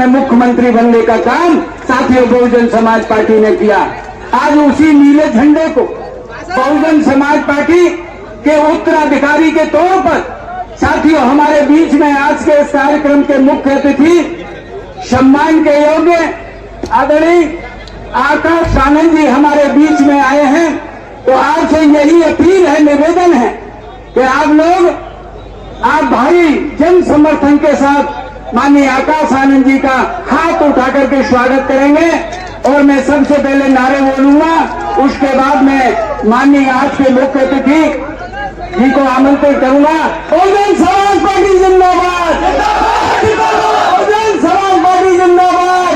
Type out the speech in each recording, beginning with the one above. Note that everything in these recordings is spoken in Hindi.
मुख्यमंत्री बनने का काम साथियों बहुजन समाज पार्टी ने किया। आज उसी नीले झंडे को बहुजन समाज पार्टी के उत्तराधिकारी के तौर पर साथियों हमारे बीच में आज के इस कार्यक्रम के मुख्य अतिथि सम्मान के योग्य आदरणीय आकाश आनंद जी हमारे बीच में आए हैं। तो आपसे यही अपील है, निवेदन है कि आप भारी जन समर्थन के साथ माननीय आकाश आनंद जी का हाथ उठा करके स्वागत करेंगे। और मैं सबसे पहले नारे बोलूंगा, उसके बाद में माननीय आज के मुख्य अतिथि जी को आमंत्रित करूंगा। बहुजन समाज पार्टी जिंदाबाद, बहुजन समाज पार्टी जिंदाबाद,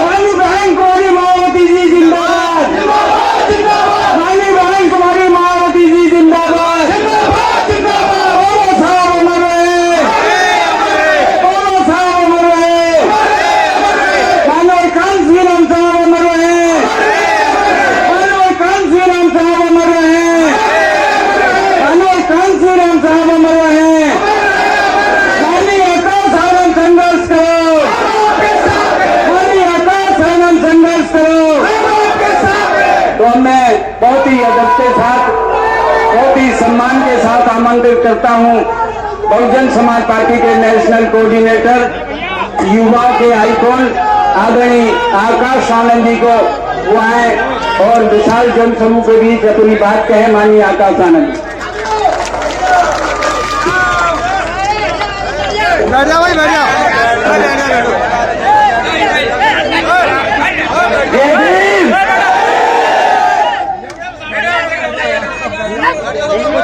रानी बहन कुमारी मायावती जी जिंदाबाद, रानी बहन कुमारी मायावती जी जिंदाबाद। बहुत ही अदब के साथ, बहुत ही सम्मान के साथ आमंत्रित करता हूं बहुजन समाज पार्टी के नेशनल कोऑर्डिनेटर, युवाओं के आइकॉन आदरणीय आकाश आनंद जी को वो आए और विशाल जन समूह के बीच अपनी बात कहें। माननीय आकाश आनंद जी।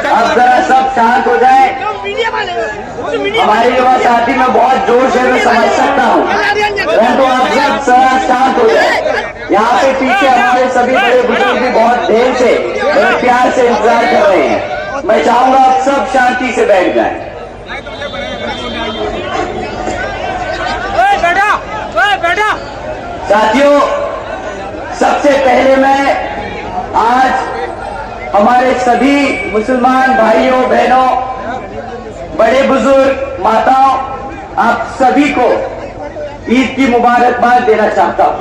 अब जरा सब शांत हो जाए। हमारे युवा साथी में बहुत जोश है, मैं समझ सकता हूँ, परंतु आप सब जरा शांत हो जाए। यहाँ पे पीछे हमारे सभी बड़े बुजुर्ग भी बहुत देर से बड़े प्यार से इंतजार कर रहे हैं। मैं चाहूंगा आप सब शांति से बैठ जाएं। साथियों, सबसे पहले मैं आज हमारे सभी मुसलमान भाइयों बहनों, बड़े बुजुर्ग, माताओं, आप सभी को ईद की मुबारकबाद देना चाहता हूं।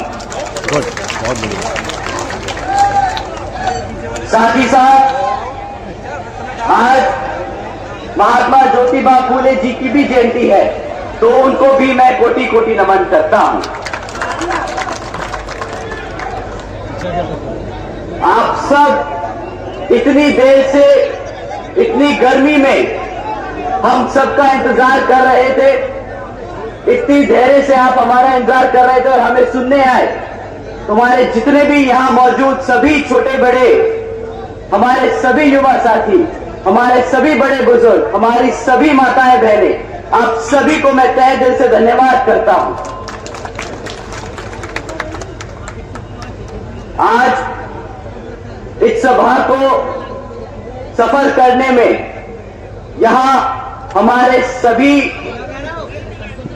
साथ ही साथ आज महात्मा ज्योतिबा फूले जी की भी जयंती है, तो उनको भी मैं कोटि कोटि नमन करता हूं। आप सब इतनी देर से, इतनी गर्मी में हम सबका इंतजार कर रहे थे, इतनी धैर्य से आप हमारा इंतजार कर रहे थे और हमें सुनने आए। तुम्हारे जितने भी यहाँ मौजूद सभी छोटे बड़े, हमारे सभी युवा साथी, हमारे सभी बड़े बुजुर्ग, हमारी सभी माताएं बहनें, आप सभी को मैं तहे दिल से धन्यवाद करता हूं। आज इस सभा को सफल करने में यहां हमारे सभी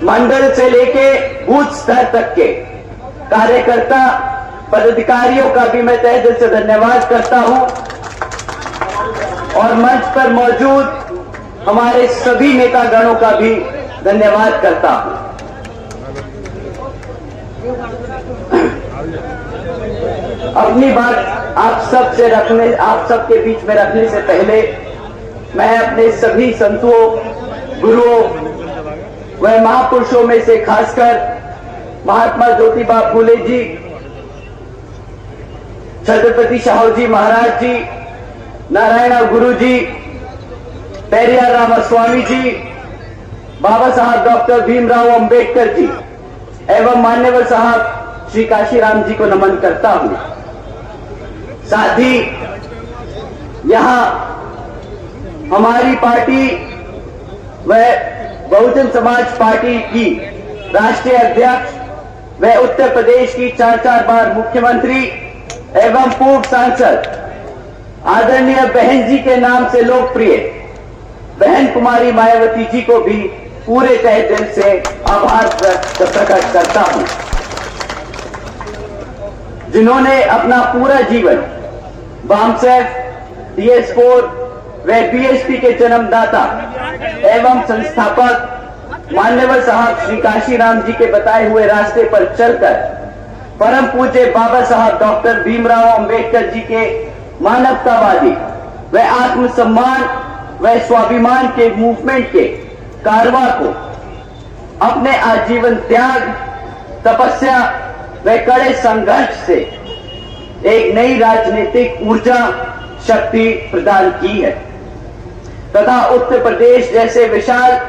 मंडल से लेके बूथ स्तर तक के कार्यकर्ता पदाधिकारियों का भी मैं तहे दिल से धन्यवाद करता हूं और मंच पर मौजूद हमारे सभी नेतागणों का भी धन्यवाद करता हूं। अपनी बात आप सबके बीच में रखने से पहले मैं अपने सभी संतों, गुरुओं व महापुरुषों में से खासकर महात्मा ज्योतिबा फूले जी, छत्रपति शाहू जी महाराज जी, नारायण गुरु जी, पेरियार रामास्वामी जी, बाबा साहब डॉक्टर भीमराव अंबेडकर जी एवं मान्यवर साहब श्री काशीराम जी को नमन करता हूं। साथ ही यहां हमारी पार्टी व बहुजन समाज पार्टी की राष्ट्रीय अध्यक्ष व उत्तर प्रदेश की 4 बार मुख्यमंत्री एवं पूर्व सांसद आदरणीय बहन जी के नाम से लोकप्रिय बहन कुमारी मायावती जी को भी पूरे तहे दिल से आभार प्रकट करता हूं, जिन्होंने अपना पूरा जीवन बामसेफ, DS4 व BSP के जन्मदाता एवं संस्थापक मान्यवर साहब श्री काशीराम जी के बताए हुए रास्ते पर चलकर परम पूज्य बाबा साहब डॉक्टर भीमराव अंबेडकर जी के मानवतावादी व आत्मसम्मान व स्वाभिमान के मूवमेंट के कारवां को अपने आजीवन त्याग, तपस्या व कड़े संघर्ष से एक नई राजनीतिक ऊर्जा शक्ति प्रदान की है तथा उत्तर प्रदेश जैसे विशाल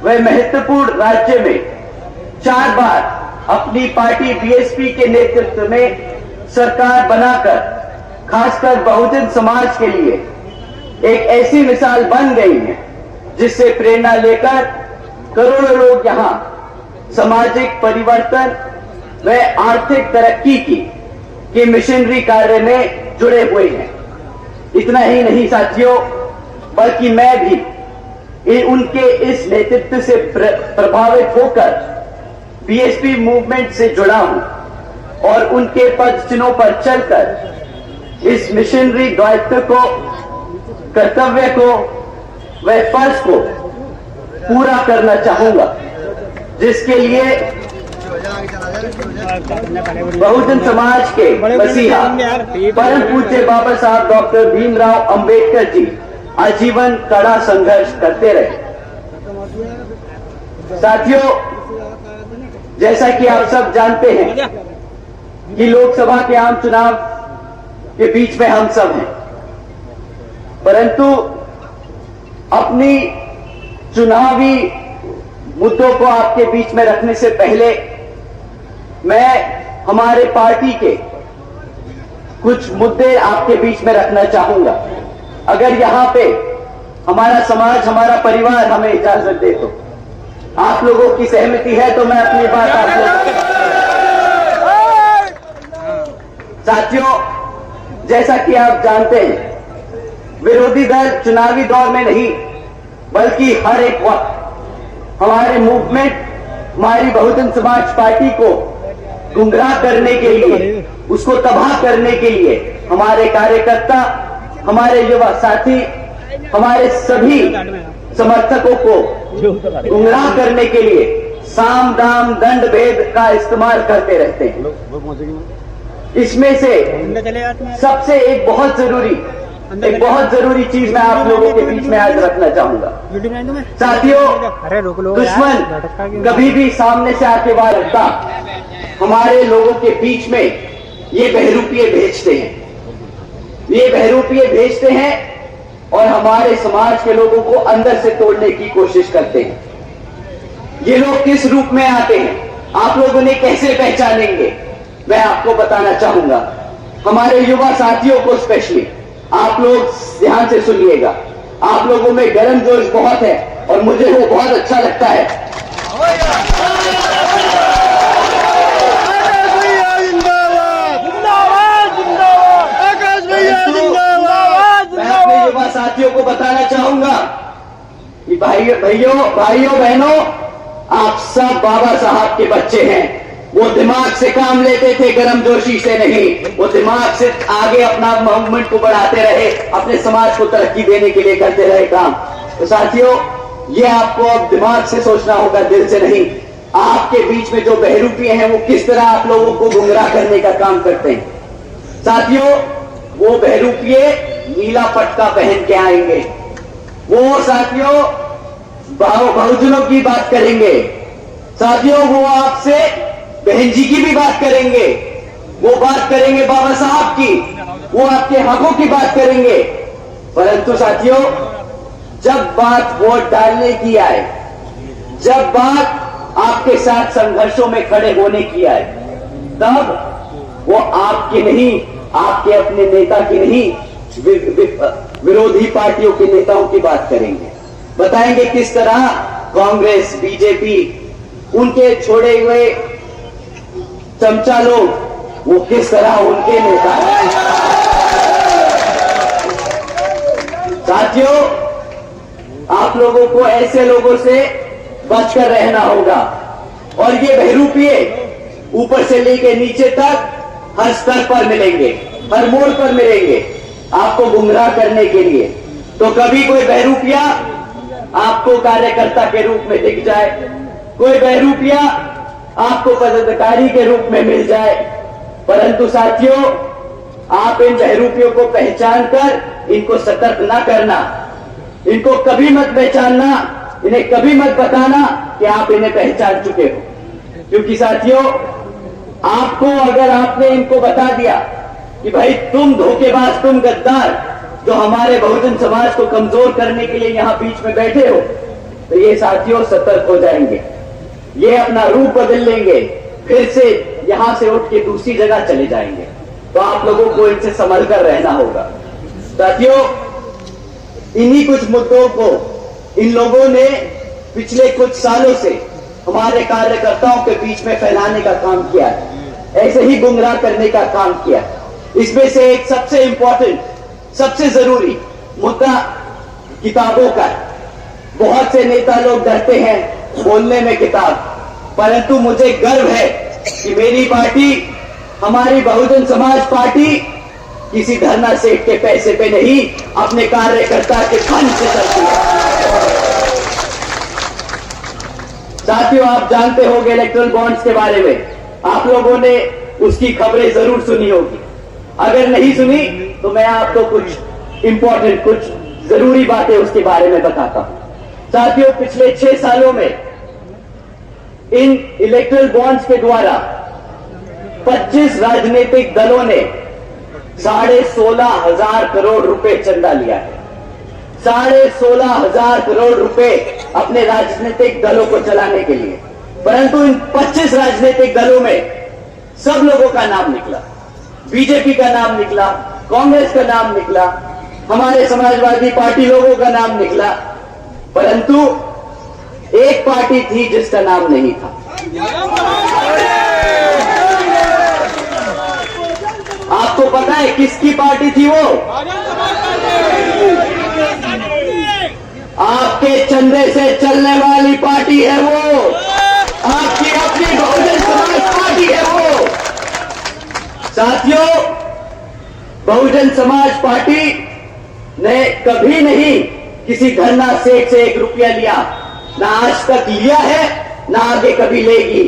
व महत्वपूर्ण राज्य में 4 बार अपनी पार्टी बीएसपी के नेतृत्व में सरकार बनाकर खासकर बहुजन समाज के लिए एक ऐसी मिसाल बन गई है जिससे प्रेरणा लेकर करोड़ों लोग यहां सामाजिक परिवर्तन व आर्थिक तरक्की के मिशनरी कार्य में जुड़े हुए हैं। इतना ही नहीं साथियों, बल्कि मैं भी उनके इस नेतृत्व से प्रभावित होकर बीएसपी मूवमेंट से जुड़ा हूं और उनके पद चिन्हों पर चलकर इस मिशनरी दायित्व को, कर्तव्य को व फर्ज को पूरा करना चाहूंगा, जिसके लिए बहुजन समाज के मसीहा परम पूज्य बाबा साहब डॉक्टर भीमराव अंबेडकर जी आजीवन कड़ा संघर्ष करते रहे। साथियों, जैसा कि आप सब जानते हैं कि लोकसभा के आम चुनाव के बीच में हम सब हैं, परंतु अपनी चुनावी मुद्दों को आपके बीच में रखने से पहले मैं हमारे पार्टी के कुछ मुद्दे आपके बीच में रखना चाहूंगा। अगर यहां पे हमारा समाज, हमारा परिवार हमें इजाजत दे तो, आप लोगों की सहमति है तो मैं अपनी बात आप लोगों साथियों, जैसा कि आप जानते हैं, विरोधी दल चुनावी दौर में नहीं बल्कि हर एक वक्त हमारे मूवमेंट, हमारी बहुजन समाज पार्टी को गुमराह करने के लिए, उसको तबाह करने के लिए हमारे कार्यकर्ता, हमारे युवा साथी, हमारे सभी समर्थकों को गुमराह करने के लिए साम दाम दंड भेद का इस्तेमाल करते रहते हैं। इसमें से सबसे एक बहुत जरूरी चीज मैं आप लोगों के बीच में आज रखना चाहूंगा। साथियों, दुश्मन कभी भी सामने से आके वार रखता, हमारे लोगों के बीच में ये बहरूपिये भेजते हैं और हमारे समाज के लोगों को अंदर से तोड़ने की कोशिश करते हैं। ये लोग किस रूप में आते हैं, आप लोगों ने कैसे पहचानेंगे, मैं आपको बताना चाहूंगा। हमारे युवा साथियों को स्पेशली आप लोग ध्यान से सुनिएगा। आप लोगों में गर्म जोश बहुत है और मुझे वो बहुत अच्छा लगता है। मैं अपने युवा साथियों को बताना चाहूंगा कि भाइयों बहनों, आप सब बाबा साहब के बच्चे हैं। वो दिमाग से काम लेते थे, गर्मजोशी से नहीं। वो दिमाग से आगे अपना मूवमेंट को बढ़ाते रहे, अपने समाज को तरक्की देने के लिए करते रहे काम। तो साथियों, ये आपको अब दिमाग से सोचना होगा, दिल से नहीं। आपके बीच में जो बहरूपिये हैं वो किस तरह आप लोगों को गुमराह करने का काम करते हैं। साथियों, वो बहरूपिये नीला पटका पहन के आएंगे। वो साथियों बहुजनों की बात करेंगे। साथियों, वो आपसे बहन जी की भी बात करेंगे, वो बात करेंगे बाबा साहब की, वो आपके हकों की बात करेंगे। परंतु साथियों, जब बात वोट डालने की आए, जब बात आपके साथ संघर्षों में खड़े होने की आए, तब वो आपके नहीं, आपके अपने नेता की नहीं, विरोधी पार्टियों के नेताओं की बात करेंगे। बताएंगे किस तरह कांग्रेस, बीजेपी, उनके छोड़े हुए चमचा लोग, वो किस तरह उनके नेता हैं। साथियों, आप लोगों को ऐसे लोगों से बचकर रहना होगा। और ये बहरूपिये ऊपर से लेकर नीचे तक हर स्तर पर मिलेंगे, हर मोड़ पर मिलेंगे आपको गुमराह करने के लिए। तो कभी कोई बहरूपिया आपको कार्यकर्ता के रूप में दिख जाए, कोई बहरूपिया आपको पदाधिकारी के रूप में मिल जाए, परंतु साथियों, आप इन बहरूपियों को पहचान कर इनको सतर्क ना करना, इनको कभी मत पहचानना, इन्हें कभी मत बताना कि आप इन्हें पहचान चुके हो। क्योंकि साथियों, आपको अगर आपने इनको बता दिया कि भाई तुम धोखेबाज, तुम गद्दार, जो हमारे बहुजन समाज को कमजोर करने के लिए यहां बीच में बैठे हो, तो ये साथियों सतर्क हो जाएंगे, ये अपना रूप बदल लेंगे, फिर से यहां से उठ के दूसरी जगह चले जाएंगे। तो आप लोगों को इनसे संभल कर रहना होगा। साथियों, इन्हीं कुछ मुद्दों को इन लोगों ने पिछले कुछ सालों से हमारे कार्यकर्ताओं के बीच में फैलाने का काम किया है, ऐसे ही गुमराह करने का काम किया। इसमें से एक सबसे इंपॉर्टेंट, सबसे जरूरी मुद्दा किताबों का। बहुत से नेता लोग डरते हैं बोलने में किताब, परंतु मुझे गर्व है कि मेरी पार्टी, हमारी बहुजन समाज पार्टी किसी धरना सेठ के पैसे पे नहीं, अपने कार्यकर्ता के धन से चलती है। साथियों, आप जानते होंगे इलेक्ट्रल बॉन्ड्स के बारे में, आप लोगों ने उसकी खबरें जरूर सुनी होगी। अगर नहीं सुनी तो मैं आपको कुछ इंपॉर्टेंट, कुछ जरूरी बातें उसके बारे में बताता हूं। साथियों, पिछले 6 सालों में इन इलेक्ट्रल बॉन्ड्स के द्वारा 25 राजनीतिक दलों ने 16,500 करोड़ रुपए चंदा लिया है। 16,500 करोड़ रुपए अपने राजनीतिक दलों को चलाने के लिए। परंतु इन 25 राजनीतिक दलों में सब लोगों का नाम निकला, बीजेपी का नाम निकला, कांग्रेस का नाम निकला, हमारे समाजवादी पार्टी लोगों का नाम निकला, परंतु एक पार्टी थी जिसका नाम नहीं था। आपको पता है किसकी पार्टी थी वो? आपके चंदे से चलने वाली पार्टी है वो, आपकी अपनी बहुजन समाज पार्टी है वो। साथियों, बहुजन समाज पार्टी ने कभी नहीं किसी धरना सेठ से 1 रुपया लिया, ना आज तक लिया है, ना आगे कभी लेगी।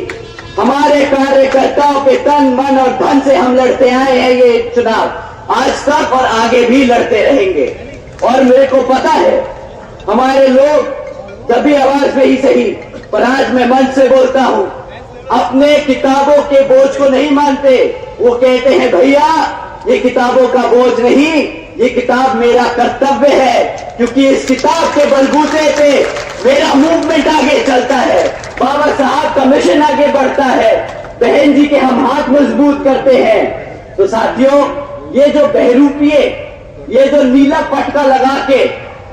हमारे कार्यकर्ताओं के तन, मन और धन से हम लड़ते आए हैं ये चुनाव, आज तक और आगे भी लड़ते रहेंगे। और मेरे को पता है हमारे लोग कभी आवाज में ही सही, पर आज मैं मन से बोलता हूं, अपने किताबों के बोझ को नहीं मानते। वो कहते हैं भैया ये किताबों का बोझ नहीं, ये किताब मेरा कर्तव्य है, क्योंकि इस किताब के बलबूते पे मेरा मूवमेंट आगे चलता है, बाबा साहब का मिशन आगे बढ़ता है, बहन जी के हम हाथ मजबूत करते हैं। तो साथियों, ये जो बहरूपिये, ये जो नीला पटका लगा के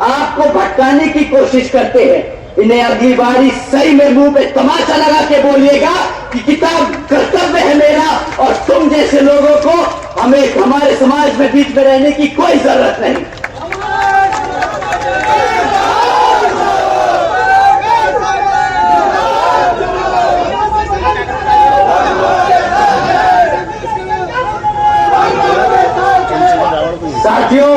आपको भटकाने की कोशिश करते हैं, इन्हें अगली बारी सही में मुंह पे तमाचा लगा के बोलिएगा कि किताब कर्तव्य है मेरा, और तुम जैसे लोगों को हमें हमारे समाज में बीच में रहने की कोई जरूरत नहीं। साथियों,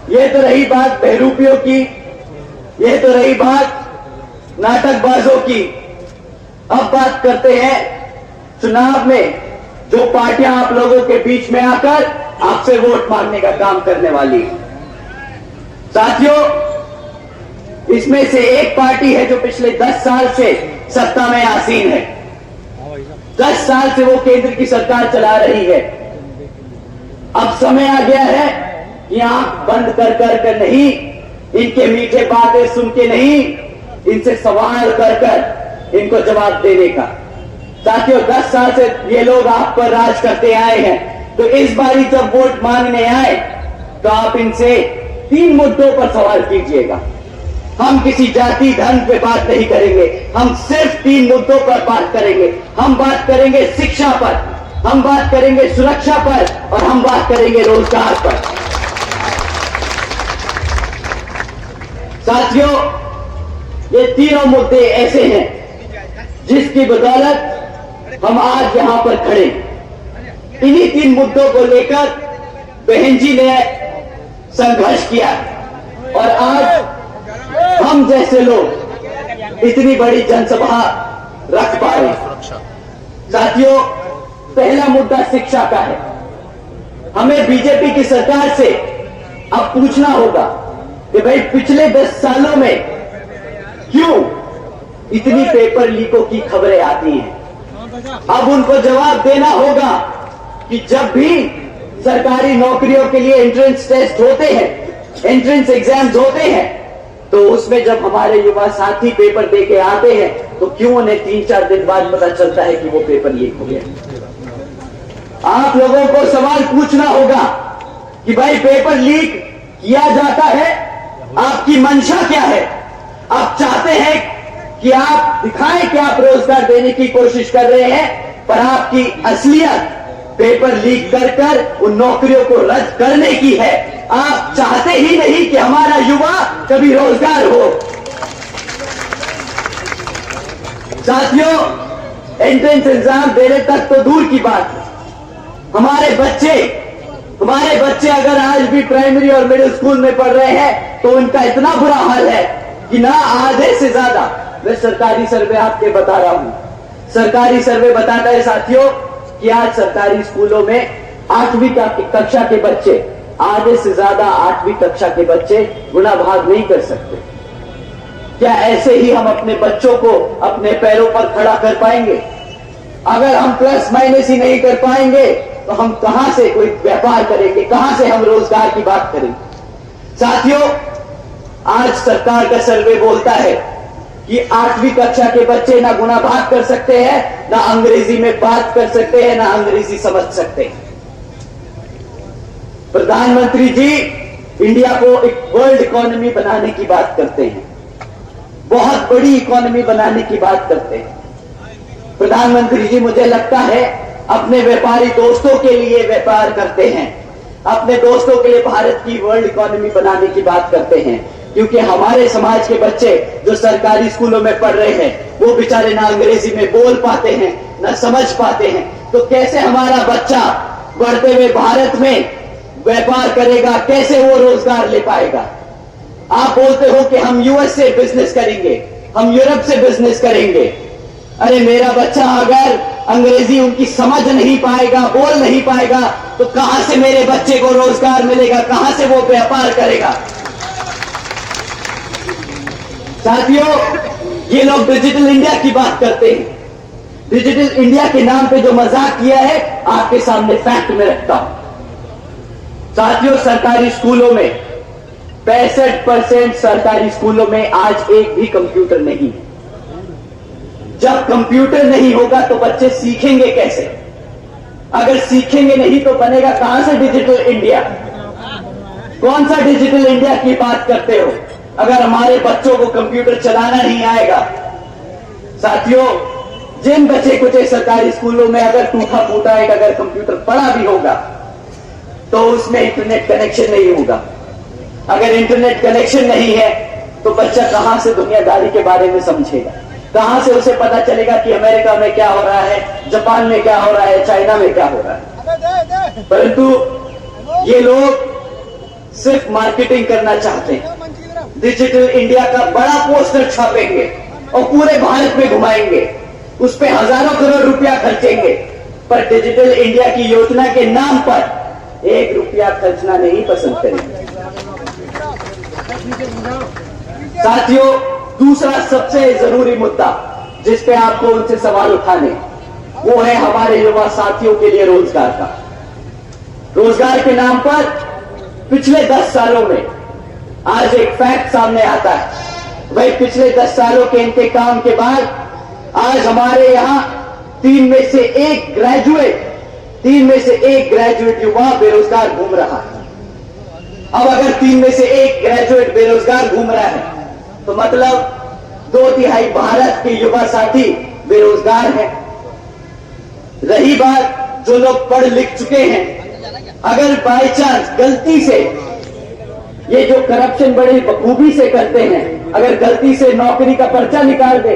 ये तो रही बात बहरूपियों की, ये तो रही बात नाटकबाजों की। अब बात करते हैं चुनाव में जो पार्टियां आप लोगों के बीच में आकर आपसे वोट मांगने का काम करने वाली। साथियों, इसमें से एक पार्टी है जो पिछले 10 साल से सत्ता में आसीन है, 10 साल से वो केंद्र की सरकार चला रही है। अब समय आ गया है कि आंख बंद कर कर नहीं, इनके मीठे बातें सुन के नहीं, इनसे सवाल कर कर इनको जवाब देने का। साथियों, 10 साल से ये लोग आप पर राज करते आए हैं, तो इस बारी जब वोट मांगने आए तो आप इनसे 3 मुद्दों पर सवाल कीजिएगा। हम किसी जाति धर्म पे बात नहीं करेंगे, हम सिर्फ 3 मुद्दों पर बात करेंगे। हम बात करेंगे शिक्षा पर, हम बात करेंगे सुरक्षा पर, और हम बात करेंगे रोजगार पर। साथियों, ये तीनों मुद्दे ऐसे हैं जिसकी बदौलत हम आज यहां पर खड़े। इन्हीं 3 मुद्दों को लेकर बहन जी ने संघर्ष किया, और आज हम जैसे लोग इतनी बड़ी जनसभा रख पा रहे हैं। साथियों, पहला मुद्दा शिक्षा का है। हमें बीजेपी की सरकार से अब पूछना होगा कि भाई पिछले 10 सालों में क्यों इतनी पेपर लीकों की खबरें आती हैं। अब उनको जवाब देना होगा कि जब भी सरकारी नौकरियों के लिए एंट्रेंस टेस्ट होते हैं, एंट्रेंस एग्जाम्स होते हैं, तो उसमें जब हमारे युवा साथी पेपर दे के आते हैं तो क्यों उन्हें 3-4 दिन बाद पता चलता है कि वो पेपर लीक हो गया। आप लोगों को सवाल पूछना होगा कि भाई पेपर लीक किया जाता है, आपकी मंशा क्या है। आप चाहते हैं कि आप दिखाएं कि आप रोजगार देने की कोशिश कर रहे हैं, पर आपकी असलियत पेपर लीक कर उन नौकरियों को रद्द करने की है। आप चाहते ही नहीं कि हमारा युवा कभी रोजगार हो। साथियों, एंट्रेंस एग्जाम देने तक तो दूर की बात है। हमारे बच्चे अगर आज भी प्राइमरी और मिडिल स्कूल में पढ़ रहे हैं तो उनका इतना बुरा हाल है कि ना आधे से ज्यादा, मैं सरकारी सर्वे आपके बता रहा हूं, सरकारी सर्वे बताता है साथियों कि आज सरकारी स्कूलों में 8वीं कक्षा के बच्चे, आधे से ज्यादा 8वीं कक्षा के बच्चे गुणा भाग नहीं कर सकते। क्या ऐसे ही हम अपने बच्चों को अपने पैरों पर खड़ा कर पाएंगे? अगर हम प्लस माइनस ही नहीं कर पाएंगे तो हम कहां से कोई व्यापार करेंगे, कहां से हम रोजगार की बात करेंगे। साथियों, आज सरकार का सर्वे बोलता है कि 8वीं कक्षा के बच्चे ना गुणा भाग कर सकते हैं, ना अंग्रेजी में बात कर सकते हैं, ना अंग्रेजी समझ सकते हैं। प्रधानमंत्री जी इंडिया को एक वर्ल्ड इकोनॉमी बनाने की बात करते हैं, बहुत बड़ी इकोनॉमी बनाने की बात करते हैं। प्रधानमंत्री जी मुझे लगता है अपने व्यापारी दोस्तों के लिए व्यापार करते हैं, अपने दोस्तों के लिए भारत की वर्ल्ड इकोनॉमी बनाने की बात करते हैं, क्योंकि हमारे समाज के बच्चे जो सरकारी स्कूलों में पढ़ रहे हैं वो बेचारे ना अंग्रेजी में बोल पाते हैं, ना समझ पाते हैं। तो कैसे हमारा बच्चा बढ़ते हुए भारत में व्यापार करेगा, कैसे वो रोजगार ले पाएगा? आप बोलते हो कि हम यूएस से बिजनेस करेंगे, हम यूरोप से बिजनेस करेंगे। अरे मेरा बच्चा अगर अंग्रेजी उनकी समझ नहीं पाएगा, बोल नहीं पाएगा, तो कहां से मेरे बच्चे को रोजगार मिलेगा, कहां से वो व्यापार करेगा? साथियों, ये लोग डिजिटल इंडिया की बात करते हैं। डिजिटल इंडिया के नाम पे जो मजाक किया है आपके सामने फैक्ट में रखता हूं। साथियों, सरकारी स्कूलों में 65% सरकारी स्कूलों में आज एक भी कंप्यूटर नहीं है। जब कंप्यूटर नहीं होगा तो बच्चे सीखेंगे कैसे? अगर सीखेंगे नहीं तो बनेगा कहां से डिजिटल इंडिया? कौन सा डिजिटल इंडिया की बात करते हो अगर हमारे बच्चों को कंप्यूटर चलाना नहीं आएगा? साथियों, जिन बच्चे कुछ सरकारी स्कूलों में अगर टूटा फूटा एक अगर कंप्यूटर पड़ा भी होगा तो उसमें इंटरनेट कनेक्शन नहीं होगा। अगर इंटरनेट कनेक्शन नहीं है तो बच्चा कहां से दुनियादारी के बारे में समझेगा? कहां से उसे पता चलेगा कि अमेरिका में क्या हो रहा है, जापान में क्या हो रहा है, चाइना में क्या हो रहा है? परंतु ये लोग सिर्फ मार्केटिंग करना चाहते हैं। डिजिटल इंडिया का बड़ा पोस्टर छापेंगे और पूरे भारत में घुमाएंगे, उस पे हजारों करोड़ रुपया खर्चेंगे, पर डिजिटल इंडिया की योजना के नाम पर 1 रुपया खर्चना नहीं पसंद करेंगे। साथियों, दूसरा सबसे जरूरी मुद्दा जिस पे आपको उनसे सवाल उठाने, वो है हमारे युवा साथियों के लिए रोजगार का। रोजगार के नाम पर पिछले 10 सालों में आज एक फैक्ट सामने आता है। भाई पिछले 10 सालों के इनके काम के बाद आज हमारे यहां 3 में से 1 ग्रेजुएट युवा बेरोजगार घूम रहा है। अब अगर 3 में से 1 ग्रेजुएट बेरोजगार घूम रहा है तो मतलब 2/3 भारत के युवा साथी बेरोजगार हैं। रही बात जो लोग पढ़ लिख चुके हैं, अगर बाय चांस गलती से ये जो करप्शन बड़ी बखूबी से करते हैं, अगर गलती से नौकरी का पर्चा निकाल दे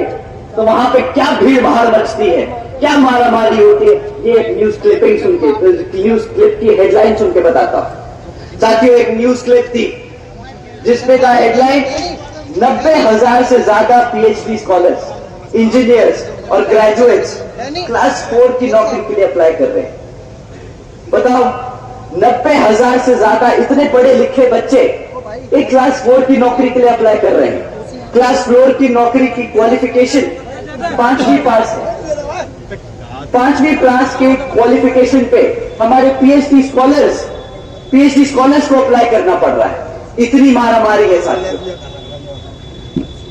तो वहां पे क्या भीड़ भाड़ मचती है, क्या मारामारी होती है। ये एक न्यूज क्लिपिंग सुन के, न्यूज क्लिप की हेडलाइन सुन के बताता हूं। साथियों, एक न्यूज क्लिप थी जिसमें था हेडलाइन 90,000 से ज्यादा पीएचडी स्कॉलर्स, इंजीनियर्स और ग्रेजुएट्स क्लास 4 की नौकरी के लिए अप्लाई कर रहे हैं। बताओ, 90,000 से ज्यादा इतने पढ़े लिखे बच्चे एक क्लास 4 की नौकरी के लिए अप्लाई कर रहे हैं। क्लास 4 की नौकरी की क्वालिफिकेशन 5वीं पास है। 5वीं क्लास के क्वालिफिकेशन पे हमारे पीएचडी स्कॉलर्स को अप्लाई करना पड़ रहा है। इतनी मारामारी है साथियों।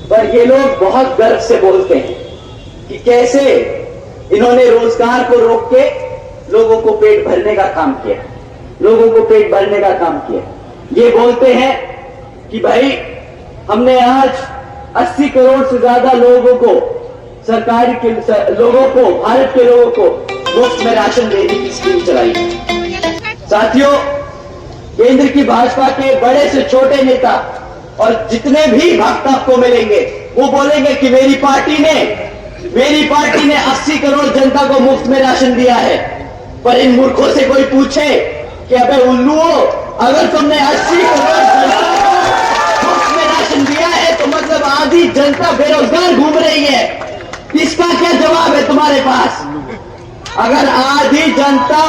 पर ये लोग बहुत गर्व से बोलते हैं कि कैसे इन्होंने रोजगार को रोक के लोगों को पेट भरने का काम किया, ये बोलते हैं कि भाई हमने आज 80 करोड़ से ज्यादा लोगों को, सरकारी के लोगों को, भारत के लोगों को मुफ्त में राशन देने की स्कीम चलाई। साथियों, केंद्र की भाजपा के बड़े से छोटे नेता और जितने भी भक्त आपको मिलेंगे वो बोलेंगे कि मेरी पार्टी ने 80 करोड़ जनता को मुफ्त में राशन दिया है। पर इन मूर्खों से कोई पूछे कि अबे उल्लुओ, अगर तुमने 80 करोड़ जनता को मुफ्त में राशन दिया है तो मतलब आधी जनता बेरोजगार घूम रही है। इसका क्या जवाब है तुम्हारे पास? अगर आधी जनता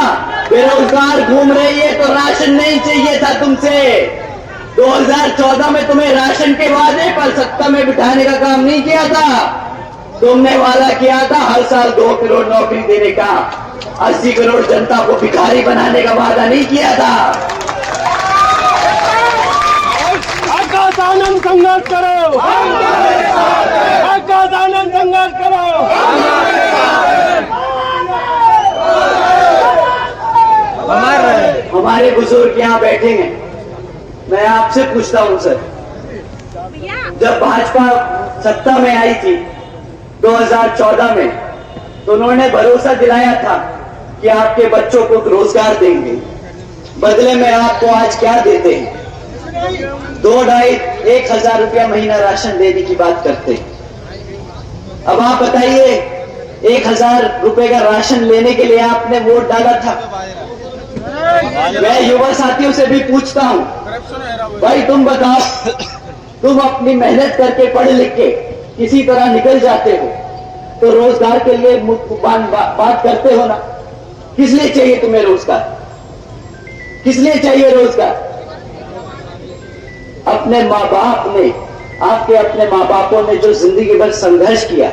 बेरोजगार घूम रही है तो राशन नहीं चाहिए था तुमसे। 2014 में तुम्हें राशन के वादे पर सत्ता में बिठाने का काम नहीं किया था। तुमने वादा किया था हर साल 2 करोड़ नौकरी देने का। 80 करोड़ जनता को भिखारी बनाने का वादा नहीं किया था। आनंद संघर्ष करो, आनंद संघर्ष करो। हमारे बुजुर्ग यहाँ बैठे हैं। मैं आपसे पूछता हूँ सर, जब भाजपा सत्ता में आई थी 2014 में, तो उन्होंने भरोसा दिलाया था कि आपके बच्चों को रोजगार देंगे। बदले में आपको आज क्या देते हैं? 2,500-1,000 रुपया महीना राशन देने की बात करते हैं। अब आप बताइए, 1,000 रुपए का राशन लेने के लिए आपने वोट डाला था। मैं युवा साथियों से भी पूछता हूं, भाई तुम बताओ, तुम अपनी मेहनत करके पढ़ लिख के किसी तरह निकल जाते हो तो रोजगार के लिए बात करते हो ना। किस लिए चाहिए तुम्हें रोजगार? किस लिए चाहिए रोजगार? अपने माँ बाप ने, आपके अपने माँ बापों ने जो जिंदगी भर संघर्ष किया,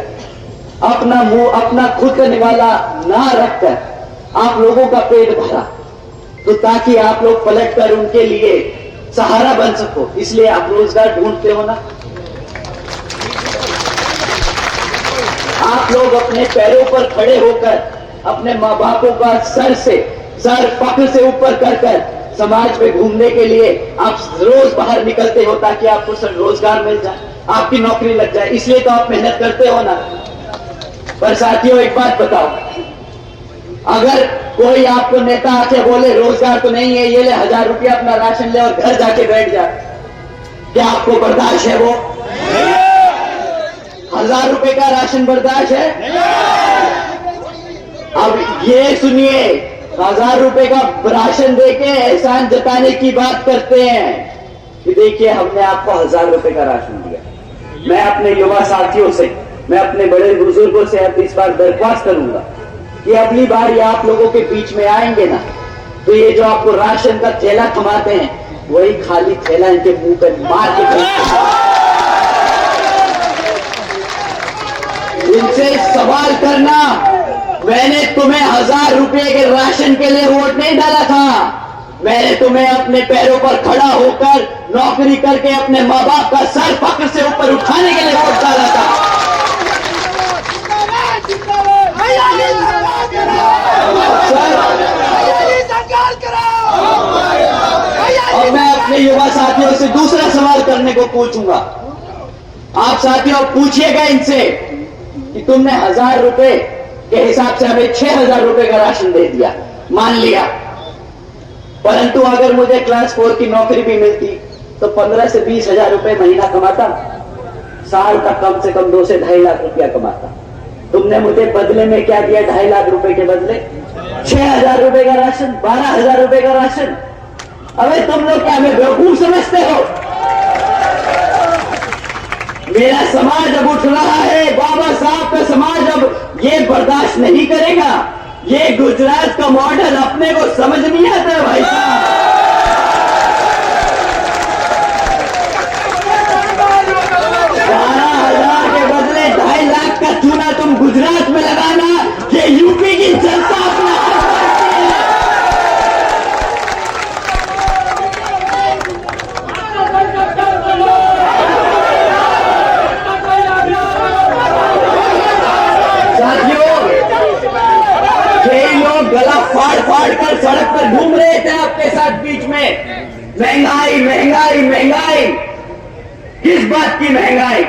अपना मुंह, अपना खुद का निवाला ना रखकर आप लोगों का पेट भरा, तो ताकि आप लोग पलट कर उनके लिए सहारा बन सको, इसलिए आप रोजगार ढूंढते हो ना। आप लोग अपने पैरों पर खड़े होकर अपने माँ बापों का सर फख्र से ऊपर कर समाज में घूमने के लिए आप रोज बाहर निकलते हो ताकि आपको रोजगार मिल जाए, आपकी नौकरी लग जाए, इसलिए तो आप मेहनत करते हो ना। पर साथियों, एक बात बताओ, अगर कोई आपको नेता आके बोले रोजगार तो नहीं है, ये ले 1,000 रुपया अपना राशन ले और घर जाके बैठ जा, क्या आपको बर्दाश्त है? वो 1,000 रुपए का राशन बर्दाश्त है? अब ये सुनिए, 1,000 रुपए का राशन देके एहसान जताने की बात करते हैं कि देखिए हमने आपको 1,000 रुपए का राशन दिया। मैं अपने युवा साथियों से, मैं अपने बड़े बुजुर्गों से अब इस बार दरख्वास्त करूंगा कि अगली बार ये आप लोगों के बीच में आएंगे ना, तो ये जो आपको राशन का थैला थमाते हैं, वही खाली थैला इनके मुंह पर मार के इनसे सवाल करना, मैंने तुम्हें 1,000 रुपए के राशन के लिए वोट नहीं डाला था। मैंने तुम्हें अपने पैरों पर खड़ा होकर नौकरी करके अपने माँ बाप का सर फख्र से ऊपर उठाने के लिए वोट डाला था। और मैं अपने युवा साथियों से दूसरा सवाल करने को पूछूंगा। आप साथियों पूछिएगा इनसे कि तुमने 1,000 रुपए के हिसाब से हमें 6,000 रुपए का राशन दे दिया, मान लिया, परंतु अगर मुझे क्लास 4 की नौकरी भी मिलती तो 15 से 20,000 रुपए महीना कमाता, साल का कम से कम 2 से 2.5 लाख रुपया कमाता। तुमने मुझे बदले में क्या दिया? 2.5 लाख रुपए के बदले 6,000 रुपए का राशन, 12,000 रुपए का राशन। अबे तुम लोग क्या हमें बेवकूफ समझते हो? मेरा समाज अब उठ रहा है, बाबा साहब का समाज अब ये बर्दाश्त नहीं करेगा। ये गुजरात का मॉडल अपने को समझ नहीं आता भाई साहब। 12,000 के बदले 2.5 लाख का चूना तुम गुजरात में लगाना, ये यूपी की जनता अपना गला फाड़ फाड़ कर सड़क पर घूम रहे थे आपके साथ बीच में। महंगाई महंगाई महंगाई, किस बात की महंगाई?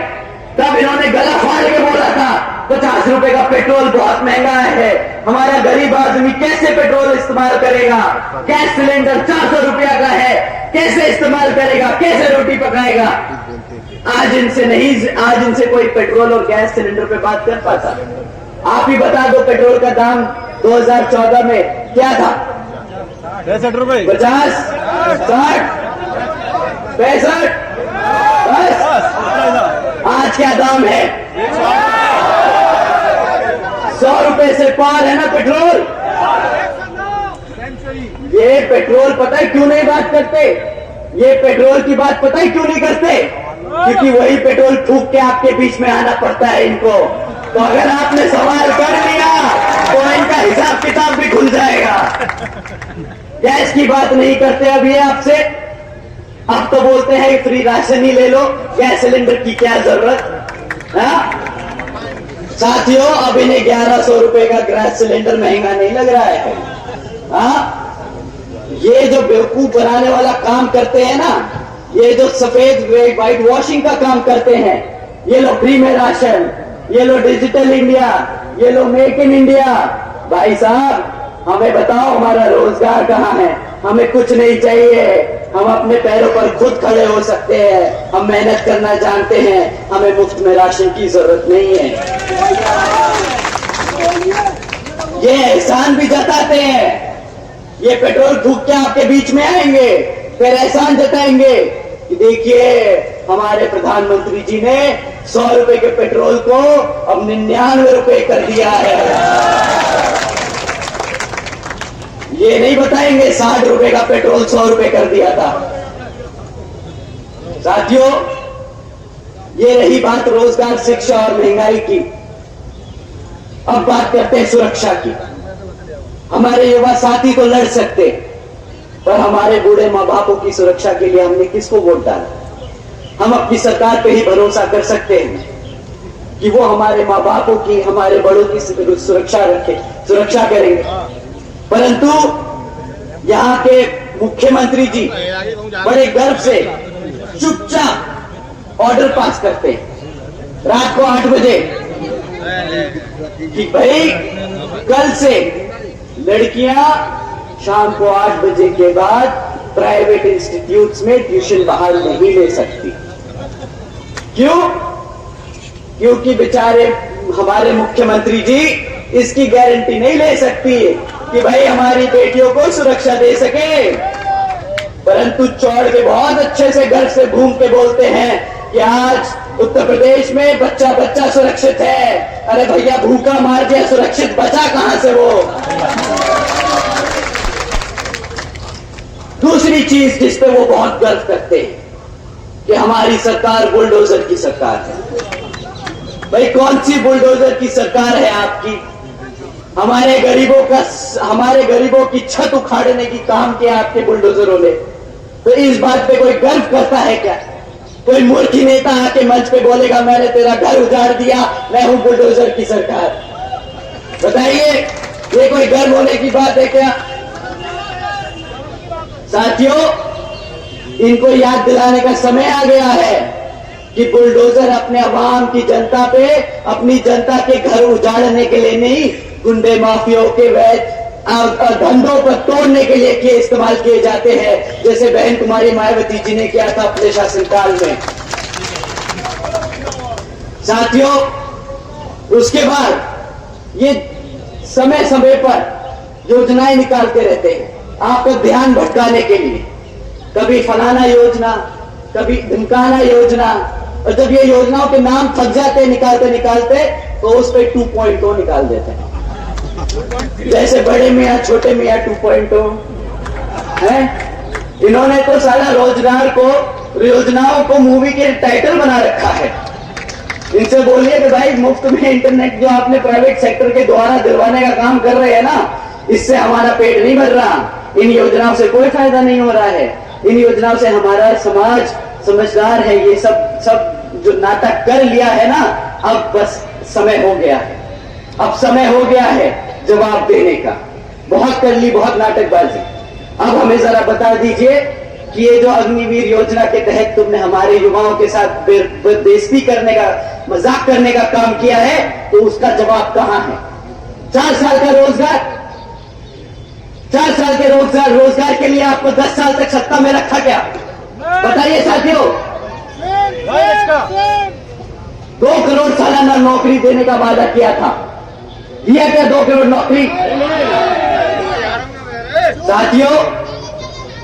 तब इन्होंने गला फाड़ के बोला था 50 रुपए का पेट्रोल बहुत महंगा है, हमारा गरीब आदमी कैसे पेट्रोल इस्तेमाल करेगा? गैस सिलेंडर 400 रुपया का है, कैसे इस्तेमाल करेगा, कैसे रोटी पकाएगा? आज इनसे कोई पेट्रोल और गैस सिलेंडर पे बात कर पाता? आप ही बता दो, पेट्रोल का दाम 2014 में क्या था? 65 रुपए, 50, 60, 65, बस। आज क्या दाम है? 100 रुपए से पार है ना पेट्रोल। ये पेट्रोल पता है क्यों नहीं बात करते? ये पेट्रोल की बात पता है क्यों नहीं करते? क्योंकि वही पेट्रोल फूंक के आपके बीच में आना पड़ता है इनको। तो अगर आपने सवाल कर लिया तो इनका हिसाब किताब भी खुल जाएगा। गैस की बात नहीं करते अब ये आपसे, अब तो बोलते हैं फ्री राशन ही ले लो, गैस सिलेंडर की क्या जरूरत? साथियों, अब इन्हें 1100 रुपए का गैस सिलेंडर महंगा नहीं लग रहा है। ये जो बेवकूफ बनाने वाला काम करते हैं ना, ये जो सफेद व्हाइट वॉशिंग का काम करते हैं, ये लो फ्री में राशन, ये लो डिजिटल इंडिया, ये लो मेक इन इंडिया। भाई साहब, हमें बताओ हमारा रोजगार कहाँ है? हमें कुछ नहीं चाहिए, हम अपने पैरों पर खुद खड़े हो सकते हैं, हम मेहनत करना जानते हैं, हमें मुफ्त में राशन की जरूरत नहीं है। ये एहसान भी जताते हैं, ये पेट्रोल फूंक के आपके बीच में आएंगे, फिर एहसान जताएंगे कि देखिए हमारे प्रधानमंत्री जी ने 100 रुपए के पेट्रोल को अब 99 रुपए कर दिया है। ये नहीं बताएंगे 60 रुपए का पेट्रोल 100 रुपए कर दिया था। साथियों, ये रही बात रोजगार, शिक्षा और महंगाई की। अब बात करते हैं सुरक्षा की। हमारे युवा साथी तो लड़ सकते, पर हमारे बूढ़े माँ बापों की सुरक्षा के लिए हमने किसको वोट डाला? हम अपनी सरकार पे ही भरोसा कर सकते हैं कि वो हमारे माँ बापों की, हमारे बड़ों की सुरक्षा करेंगे। परंतु यहाँ के मुख्यमंत्री जी बड़े गर्व से चुपचाप ऑर्डर पास करते हैं रात को 8 बजे कि भाई कल से लड़कियां शाम को 8 बजे के बाद प्राइवेट इंस्टीट्यूट्स में ट्यूशन बाहर नहीं ले सकती। क्यों? क्योंकि बेचारे हमारे मुख्यमंत्री जी इसकी गारंटी नहीं ले सकती कि भाई हमारी बेटियों को सुरक्षा दे सके, परंतु चौड़ के बहुत अच्छे से घर से घूम के बोलते हैं कि आज उत्तर प्रदेश में बच्चा बच्चा सुरक्षित है। अरे भैया, भूखा मार दिया, सुरक्षित बचा कहां से वो? दूसरी चीज जिस पे वो बहुत गर्व करते हैं कि हमारी सरकार बुलडोजर की सरकार है। भाई, कौन सी बुलडोजर की सरकार है आपकी? हमारे गरीबों की छत उखाड़ने की काम किया आपके बुलडोजरों ने। तो इस बात पे कोई गर्व करता है क्या? कोई मूर्खी नेता आके मंच पे बोलेगा मैंने तेरा घर उजाड़ दिया, मैं हूं बुलडोजर की सरकार? बताइए, ये कोई गर्व होने की बात है क्या? साथियों, इनको याद दिलाने का समय आ गया है कि बुलडोजर अपने अवाम की जनता पे, अपनी जनता के घर उजाड़ने के लिए नहीं, गुंडे माफियाओं के वैध धंधों पर तोड़ने के लिए इस्तेमाल किए जाते हैं, जैसे बहन कुमारी मायावती जी ने किया था अपने शासनकाल में। साथियों, उसके बाद ये समय समय पर योजनाएं निकालते रहते हैं आपका ध्यान भटकाने के लिए। कभी फलाना योजना, कभी ढिमकाना योजना, और जब ये योजनाओं के नाम थक जाते निकालते निकालते तो उस पर 2.0 निकाल देते हैं, जैसे बड़े मियाँ छोटे मियाँ 2.0 है। इन्होंने तो सारा रोजगार को, योजनाओं को मूवी के टाइटल बना रखा है। इनसे बोलिए कि भाई मुफ्त में इंटरनेट जो आपने प्राइवेट सेक्टर के द्वारा दिलवाने का काम कर रहे हैं ना, इससे हमारा पेट नहीं भर रहा, इन योजनाओं से कोई फायदा नहीं हो रहा है। इन योजनाओं से हमारा समाज समझदार है, ये सब जो नाटक कर लिया है ना, अब बस समय हो गया है, अब समय हो गया है जवाब देने का। बहुत कर ली, बहुत नाटकबाजी। अब हमें जरा बता दीजिए कि ये जो अग्निवीर योजना के तहत तुमने हमारे युवाओं के साथ बेइज्जती करने का, मजाक करने का काम किया है, तो उसका जवाब कहां है? 4 साल का रोजगार, 4 साल के रोजगार के लिए आपको 10 साल तक सत्ता में रखा क्या? बताइए साथियों। 2 करोड़ सालाना नौकरी देने का वादा किया था, दिया क्या 2 करोड़ नौकरी? साथियों,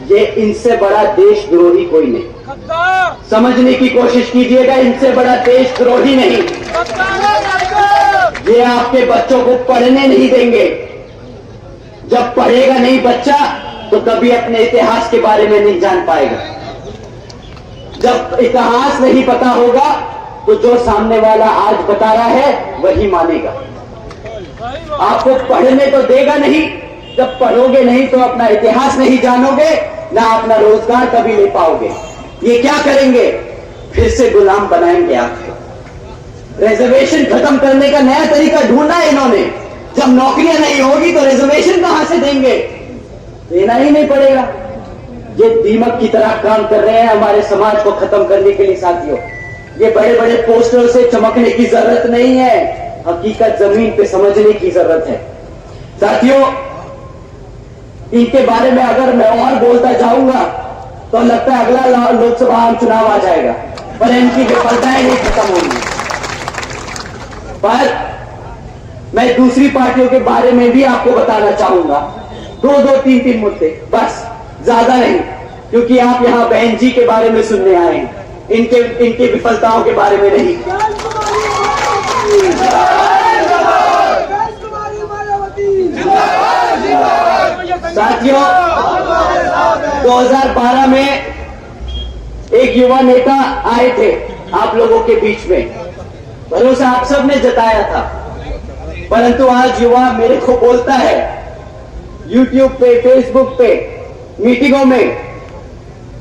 ये इनसे बड़ा देशद्रोही कोई नहीं। समझने की कोशिश कीजिएगा, इनसे बड़ा देशद्रोही नहीं। ये आपके बच्चों को पढ़ने नहीं देंगे। जब पढ़ेगा नहीं बच्चा तो कभी अपने इतिहास के बारे में नहीं जान पाएगा। जब इतिहास नहीं पता होगा तो जो सामने वाला आज बता रहा है वही मानेगा। आपको पढ़ने तो देगा नहीं, जब पढ़ोगे नहीं तो अपना इतिहास नहीं जानोगे, ना अपना रोजगार कभी ले पाओगे। ये क्या करेंगे? फिर से गुलाम बनाएंगे आपको। रिजर्वेशन खत्म करने का नया तरीका ढूंढा है इन्होंने। जब नौकरियां नहीं होगी तो रिजर्वेशन कहां से देंगे? देना ही नहीं पड़ेगा। ये दीमक की तरह काम कर रहे हैं हमारे समाज को खत्म करने के लिए। साथियों, ये बड़े बड़े पोस्टर से चमकने की जरूरत नहीं है, हकीकत जमीन पे समझने की जरूरत है। साथियों, इनके बारे में अगर मैं और बोलता जाऊंगा तो लगता है अगला लोकसभा चुनाव आ जाएगा, पर इनकी विफलताएं नहीं खत्म होंगी। पर मैं दूसरी पार्टियों के बारे में भी आपको बताना चाहूंगा, 2-3 मुद्दे बस, ज्यादा नहीं, क्योंकि आप यहां बहन जी के बारे में सुनने आए हैं, इनके विफलताओं के बारे में नहीं। साथियों, 2012 में एक युवा नेता आए थे आप लोगों के बीच में, भरोसा आप सब ने जताया था, परंतु आज युवा मेरे को बोलता है YouTube पे, Facebook पे, मीटिंगों में,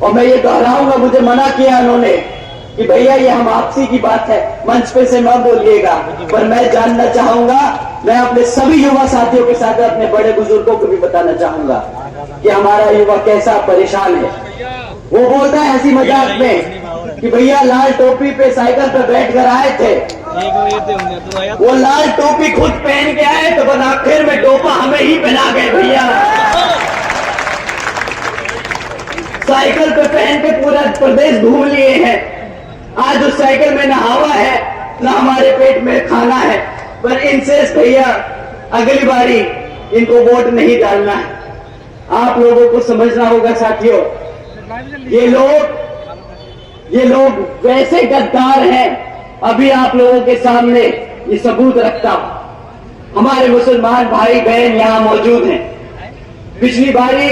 और मैं ये दोहराऊंगा, मुझे मना किया उन्होंने कि भैया ये हम आपसी की बात है, मंच पे से न बोलिएगा, पर मैं जानना चाहूंगा, मैं अपने सभी युवा साथियों के साथ अपने बड़े बुजुर्गों को भी बताना चाहूंगा कि हमारा युवा कैसा परेशान है। वो बोलता है हंसी मजाक में कि भैया लाल टोपी पे साइकिल पे बैठ कर आए थे, वो लाल टोपी खुद पहन के आए तो बस आखिर में टोपा हमें ही पहना गए भैया। साइकिल पे पहन के पूरा प्रदेश घूम लिए हैं, आज उस साइकिल में ना हवा है ना हमारे पेट में खाना है, पर इनसे भैया अगली बारी इनको वोट नहीं डालना है। आप लोगों को समझना होगा साथियों, ये लोग वैसे गद्दार हैं। अभी आप लोगों के सामने ये सबूत रखता हूं, हमारे मुसलमान भाई बहन यहां मौजूद हैं। पिछली बारी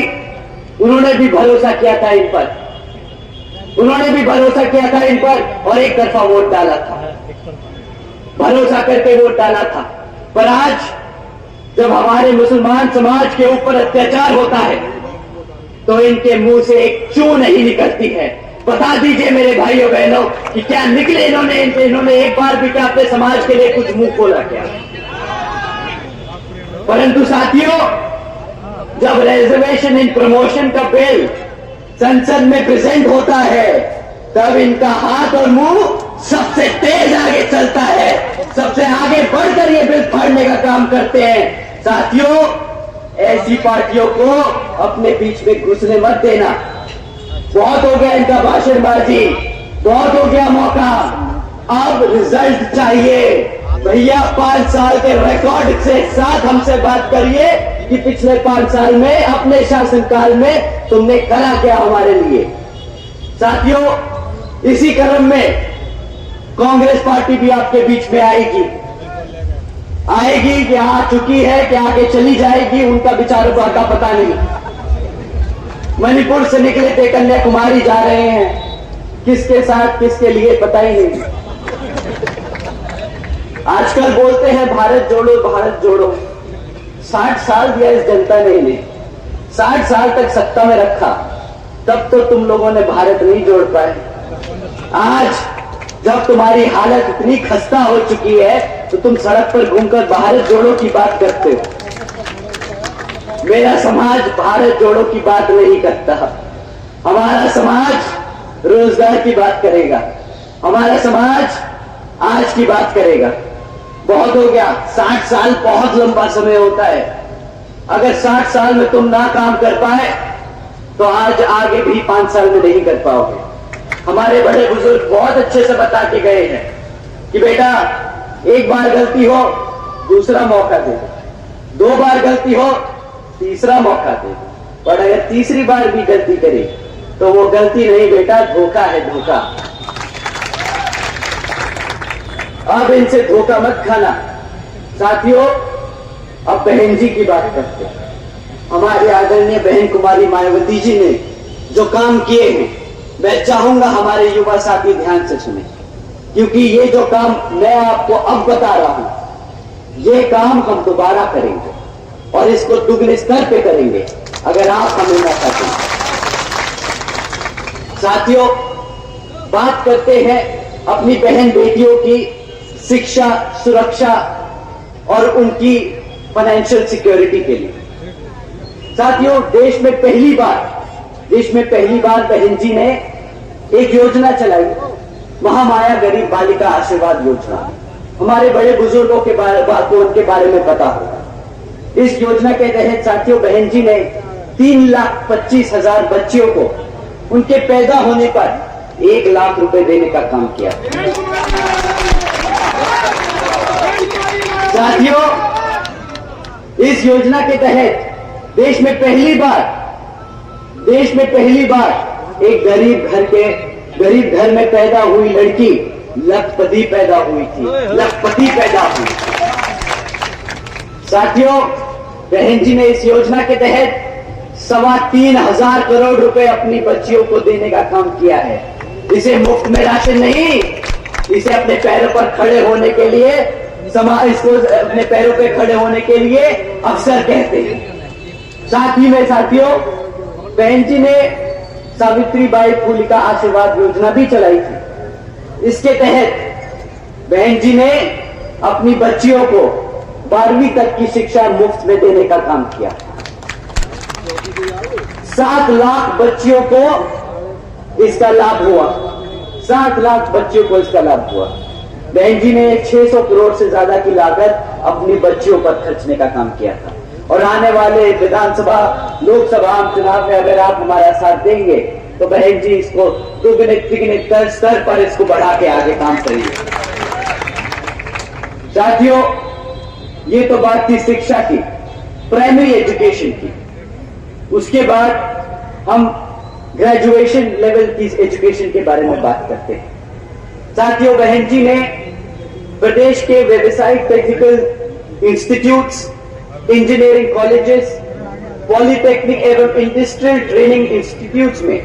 उन्होंने भी भरोसा किया था इन पर, और एक तरफा वोट डाला था, भरोसा करके वोट डाला था। पर आज जब हमारे मुसलमान समाज के ऊपर अत्याचार होता है तो इनके मुंह से एक चू नहीं निकलती है। बता दीजिए मेरे भाइयों बहनों कि क्या निकले इन्होंने एक बार भी क्या अपने समाज के लिए कुछ मुंह खोला क्या? परंतु साथियों, जब रिजर्वेशन इन प्रमोशन का बिल संसद में प्रेजेंट होता है तब इनका हाथ और मुंह सबसे तेज आगे चलता है, सबसे आगे बढ़कर ये बिल फाड़ने का काम करते हैं। साथियों, ऐसी पार्टियों को अपने बीच में घुसने मत देना। बहुत हो गया इनका भाषणबाजी, बहुत हो गया मौका, अब रिजल्ट चाहिए भैया। 5 साल के रिकॉर्ड से साथ हमसे बात करिए कि पिछले 5 साल में अपने शासनकाल में तुमने करा क्या हमारे लिए। साथियों, इसी क्रम में कांग्रेस पार्टी भी आपके बीच में आएगी कि आ चुकी है कि आगे चली जाएगी, उनका विचारों का पता नहीं। मणिपुर से निकले थे, कन्याकुमारी जा रहे हैं, किसके साथ किसके लिए पता ही नहीं। आजकल बोलते हैं भारत जोड़ो भारत जोड़ो। 60 साल दिया इस जनता ने इन्हें, 60 साल तक सत्ता में रखा, तब तो तुम लोगों ने भारत नहीं जोड़ पाए। आज जब तुम्हारी हालत इतनी खस्ता हो चुकी है तो तुम सड़क पर घूमकर भारत जोड़ो की बात करते हो। मेरा समाज भारत जोड़ो की बात नहीं करता। हमारा समाज रोजगार की बात करेगा, हमारा समाज आज की बात करेगा। बहुत हो गया, 60 साल बहुत लंबा समय होता है। अगर 60 साल में तुम ना काम कर पाए तो आज आगे भी 5 साल में नहीं कर पाओगे। हमारे बड़े बुजुर्ग बहुत अच्छे से बता के गए हैं कि बेटा, एक बार गलती हो दूसरा मौका दे दो, 2 बार गलती हो तीसरा मौका दे दो, पर अगर तीसरी बार भी गलती करे तो वो गलती नहीं बेटा, धोखा है, धोखा। अब इनसे धोखा मत खाना। साथियों, अब बहन जी की बात करते हैं। हमारे आदरणीय बहन कुमारी मायावती जी ने जो काम किए हैं, मैं चाहूंगा हमारे युवा साथी ध्यान से सुने, क्योंकि ये जो काम मैं आपको अब बता रहा हूं, ये काम हम दोबारा करेंगे और इसको दुगने स्तर पे करेंगे अगर आप हमें मौका दें। साथियों, बात करते हैं अपनी बहन बेटियों की शिक्षा, सुरक्षा और उनकी फाइनेंशियल सिक्योरिटी के लिए। साथियों, देश में पहली बार बहन जी ने एक योजना चलाई, महामाया गरीब बालिका आशीर्वाद योजना। हमारे बड़े बुजुर्गों के बारे में पता होगा। इस योजना के तहत साथियों, बहन जी ने 3,25,000 बच्चियों को उनके पैदा होने पर 1 लाख रुपए देने का काम किया। साथियों, इस योजना के तहत देश में पहली बार एक गरीब घर में पैदा हुई लड़की लखपति पैदा हुई थी, लखपति पैदा हुई। साथियों, बहन जी ने इस योजना के तहत 3,25,000 करोड़ रुपए अपनी बच्चियों को देने का काम किया है। इसे मुफ्त में राशन नहीं, इसे अपने पैरों पर खड़े होने के लिए, इसको अपने पैरों पर खड़े होने के लिए अवसर कहते हैं। साथ ही में साथियों, बहन जी ने सावित्रीबाई फुले का आशीर्वाद योजना भी चलाई थी। इसके तहत बहन जी ने अपनी बच्चियों को 12वीं तक की शिक्षा मुफ्त में देने का काम किया। 7 लाख बच्चियों को इसका लाभ हुआ, 7 लाख बच्चियों को इसका लाभ हुआ। बहन जी ने 600 करोड़ से ज्यादा की लागत अपनी बच्चियों पर खर्चने का काम किया था। और आने वाले विधानसभा, लोकसभा चुनाव में अगर आप हमारा साथ देंगे तो बहन जी इसको दुगने तिगने स्तर पर इसको बढ़ा के आगे काम करेंगे। साथियों, ये तो बात थी शिक्षा की, प्राइमरी एजुकेशन की। उसके बाद हम ग्रेजुएशन लेवल की एजुकेशन के बारे में बात करते हैं। साथियों, बहन जी ने प्रदेश के व्यावसायिक technical institutes, engineering colleges, polytechnic एवं इंडस्ट्रियल ट्रेनिंग इंस्टीट्यूट्स में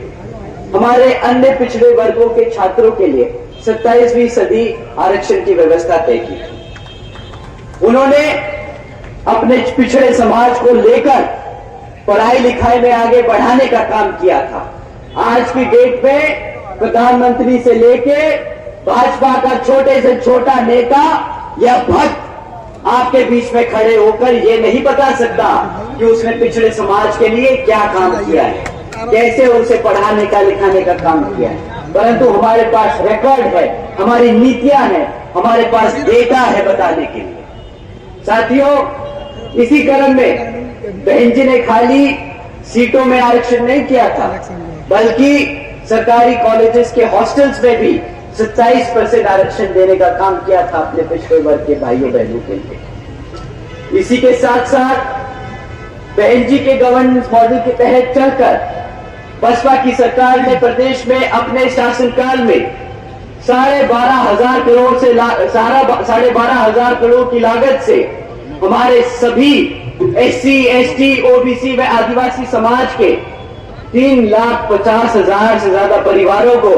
हमारे अन्य पिछड़े वर्गों के छात्रों के लिए 27वीं सदी आरक्षण की व्यवस्था तय की। उन्होंने अपने पिछड़े समाज को लेकर पढ़ाई लिखाई में आगे बढ़ाने का काम किया था। आज की डेट में प्रधानमंत्री से लेके भाजपा का छोटे से छोटा नेता या भक्त आपके बीच में खड़े होकर ये नहीं बता सकता कि उसने पिछड़े समाज के लिए क्या काम किया है, कैसे उसे पढ़ाने का लिखाने का काम किया है। परंतु हमारे पास रिकॉर्ड है, हमारी नीतियां हैं, हमारे पास डेटा है बताने के लिए। साथियों, इसी क्रम में बहन जी ने खाली सीटों में आरक्षण नहीं किया था, बल्कि सरकारी कॉलेजेस के हॉस्टल्स में भी 27% आरक्षण देने का काम किया था अपने पिछड़े वर्ग के भाइयों बहनों के लिए। इसी के साथ साथ बहन जी के गवर्नेंस मॉडल के तहत चलकर बसपा की सरकार ने प्रदेश में अपने शासनकाल में 12,500 करोड़ से 12,500 करोड़ की लागत से हमारे सभी SC, ST, OBC व आदिवासी समाज के 3,50,000 से ज्यादा परिवारों को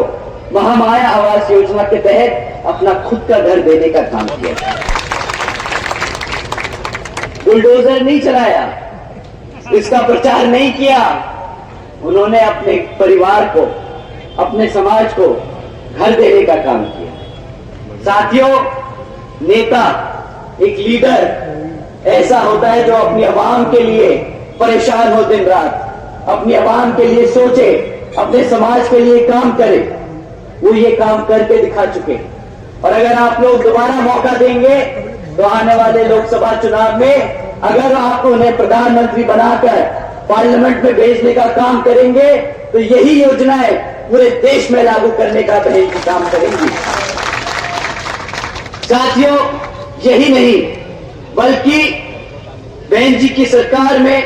महामाया आवास योजना के तहत अपना खुद का घर देने का काम किया। बुलडोजर नहीं चलाया, इसका प्रचार नहीं किया, उन्होंने अपने परिवार को, अपने समाज को घर देने का काम किया। साथियों, नेता, एक लीडर ऐसा होता है जो अपनी आवाम के लिए परेशान हो, दिन रात अपनी आवाम के लिए सोचे, अपने समाज के लिए काम करे। वो ये काम करके दिखा चुके। और अगर आप लोग दोबारा मौका देंगे तो आने वाले लोकसभा चुनाव में अगर आप उन्हें प्रधानमंत्री बनाकर पार्लियामेंट में भेजने का काम करेंगे तो यही योजनाएं पूरे देश में लागू करने का बहन जी काम करेंगी। साथियों, यही नहीं बल्कि बहन जी की सरकार में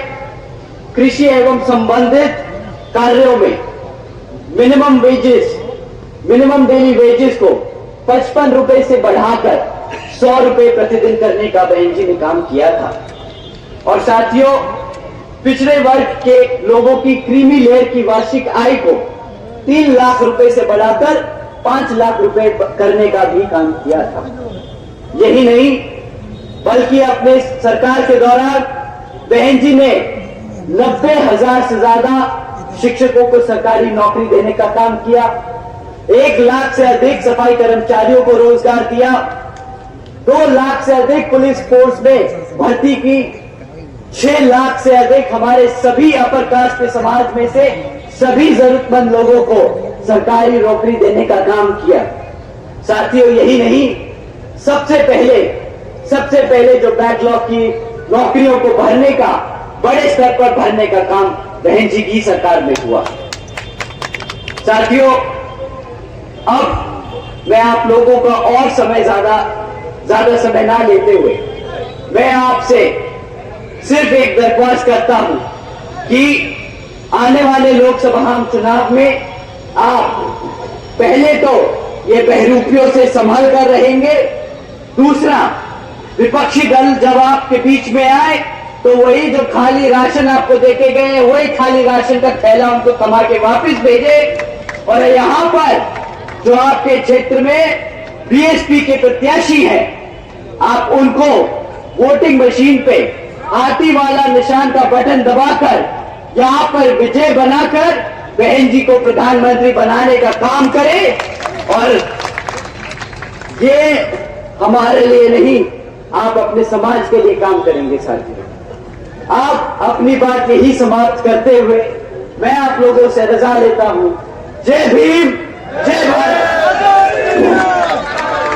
कृषि एवं संबंधित कार्यों में मिनिमम डेली वेजेस को 55 रुपए से बढ़ाकर 100 रुपए प्रतिदिन करने का बहन जी ने काम किया था। और साथियों, पिछड़े वर्ग के लोगों की क्रीमी लेयर की वार्षिक आय को 3 लाख रुपए से बढ़ाकर 5 लाख रुपए करने का भी काम किया था। यही नहीं बल्कि अपने सरकार के दौरान बहन जी ने 90,000 से ज्यादा शिक्षकों को सरकारी नौकरी देने का काम किया। 1 लाख से अधिक सफाई कर्मचारियों को रोजगार दिया। 2 लाख से अधिक पुलिस फोर्स में भर्ती की। 6 लाख से अधिक हमारे सभी अपर कास्ट के समाज में से सभी जरूरतमंद लोगों को सरकारी नौकरी देने का काम किया। साथियों, यही नहीं, सबसे पहले जो बैकलॉग की नौकरियों को भरने का, बड़े स्तर पर भरने का काम बहन जी की सरकार में हुआ। साथियों, अब मैं आप लोगों का और ज्यादा समय ना लेते हुए मैं आपसे सिर्फ एक दरख्वास्त करता हूं कि आने वाले लोकसभा चुनाव में आप पहले तो ये बहरूपियों से संभल कर रहेंगे। दूसरा, विपक्षी दल जब आपके बीच में आए तो वही जो खाली राशन आपको देके गए, वही खाली राशन का थैला उनको थमा के वापस भेजे। और यहां पर जो आपके क्षेत्र में बीएसपी के प्रत्याशी हैं, आप उनको वोटिंग मशीन पे हाथी वाला निशान का बटन दबाकर यहां पर विजय बनाकर बहन जी को प्रधानमंत्री बनाने का काम करें। और ये हमारे लिए नहीं, आप अपने समाज के लिए काम करेंगे। साथियों, आप अपनी बात यही समाप्त करते हुए मैं आप लोगों से रजा लेता हूं। जय भीम,